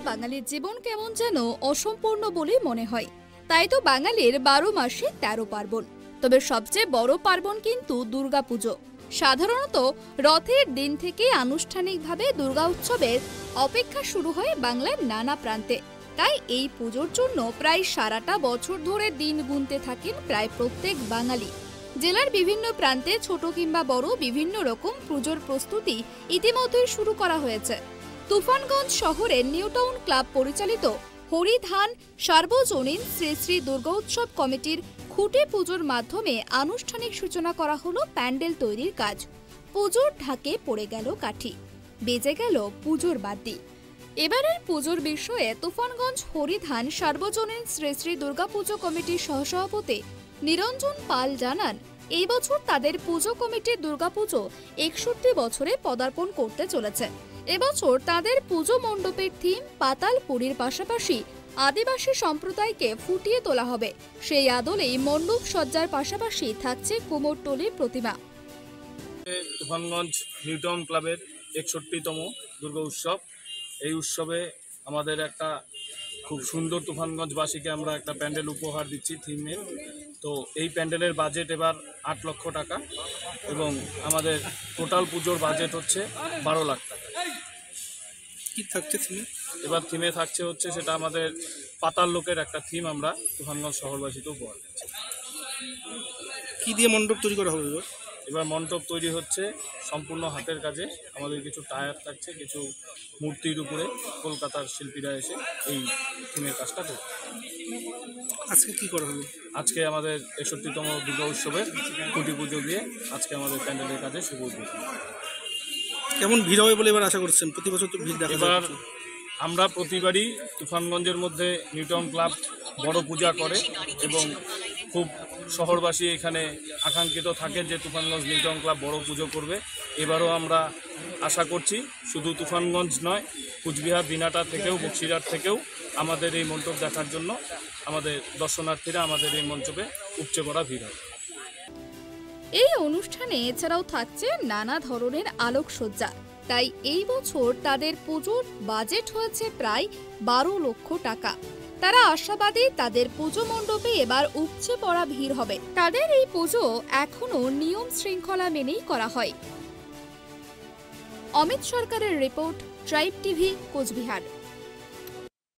বাঙালির জীবন কেমন যেন অসম্পূর্ণ বলে মনে হয়। তাই তো বাঙালির 12 মাসে 13 পার্বণ। তবে সবচেয়ে বড় পার্বণ কিন্তু দুর্গাপুজো। সাধারণত রথের দিন থেকে আনুষ্ঠানিকভাবে দুর্গা উৎসবের অপেক্ষা শুরু হয় বাংলার নানা প্রান্তে। তাই এই পুজোর জন্য প্রায় সারাটা বছর ধরে দিন গুনতে থাকেন প্রায় প্রত্যেক বাঙালি। জেলার বিভিন্ন প্রান্তে ছোট কিংবা বড় বিভিন্ন রকম পুজোর প্রস্তুতি ইতিমধ্যেই শুরু করা হয়েছে। তুফানগঞ্জ শহরের নিউটাউন ক্লাব পরিচালিত হরিধান সার্বজনীন শ্রী শ্রী দুর্গোৎসব কমিটির খুঁটি পুজোর মাধ্যমে আনুষ্ঠানিক সূচনা করা হলো প্যান্ডেল তৈরির কাজ। পুজোর ঢাকে পড়ে গেল কাঠি, বেজে গেল পুজোর বাদ্যি। এবারের পুজোর বিষয়ে তুফানগঞ্জ হরিধান সার্বজনীন শ্রী শ্রী দুর্গাপুজো কমিটির সহসভাপতি নিরঞ্জন পাল জানান, এই বছর তাদের পুজো কমিটির দুর্গাপুজো 61 বছরে পদার্পণ করতে চলেছে। এবছর তাদের পুজো মণ্ডপের থিম পাতালপুরীর পাশাপাশি আদিবাসী সম্প্রদায়কে ফুটিয়ে তোলা হবে। সেই আদলেই মণ্ডপ সজ্জার পাশাপাশি থাকছে কুমোরটুলির প্রতিমা। তুফানগঞ্জ নিউটাউন ক্লাবের 61তম দুর্গা উৎসব। এই উৎসবে আমাদের একটা খুব সুন্দর তুফানগঞ্জবাসীকে আমরা একটা প্যান্ডেল উপহার দিচ্ছি থিমের। তো এই প্যান্ডেলের বাজেট এবার 8 লক্ষ টাকা এবং আমাদের টোটাল পুজোর বাজেট হচ্ছে 12 লাখ টাকা। কি থাকছে থিমে? এবার থিমে থাকছে হচ্ছে সেটা আমাদের পাতাল লোকের একটা থিম আমরা তুফানগঞ্জ শহরবাসীকে উপহার দিচ্ছি। কি দিয়ে মণ্ডপ তৈরি করা হবে? এবার মণ্ডপ তৈরি হচ্ছে সম্পূর্ণ হাতের কাজে। আমাদের কিছু টায়ার থাকছে, কিছু মূর্তির উপরে কলকাতার শিল্পীরা এসে এই থিমের কাজটা করছে। আজকে কি করা হবে? আজকে আমাদের 61তম দুর্গা উৎসবের খুঁটি পুজো দিয়ে আজকে আমাদের প্যান্ডেলের কাজে শুভ উদ্বোধন। কেমন ভিড় হবে বলে এবার আশা করছেন? প্রতি বছর তো ভিড় দেখা যায়। এবার আমরা প্রতিবারই তুফানগঞ্জের মধ্যে নিউটাউন ক্লাব বড় পূজা করে এবং খুব শহরবাসী এখানে আকাঙ্ক্ষিত থাকে যে তুফানগঞ্জ নিউটাউন ক্লাব বড় পুজো করবে। এবারও আমরা আশা করছি শুধু তুফানগঞ্জ নয়, কুচবিহার দিনাটা থেকেও বক্সিরহাট থেকেও আমাদের এই মণ্ডপ দেখার জন্য আমাদের দর্শনার্থীরা আমাদের এই মঞ্চে উপচে পড়া ভিড় হয়। এই অনুষ্ঠানে এছাড়াও থাকছে নানা ধরনের আলোকসজ্জা। তাই এই বছর তাদের পুজোর বাজেট হয়েছে প্রায় 12 লক্ষ টাকা। তারা আশাবাদী তাদের পুজো মণ্ডপে এবার উপচে পড়া ভিড় হবে। তাদের এই পুজো এখনো নিয়ম শৃঙ্খলা মেনেই করা হয়। অমিত সরকারের রিপোর্ট, ট্রাইব টিভি, কোচবিহার।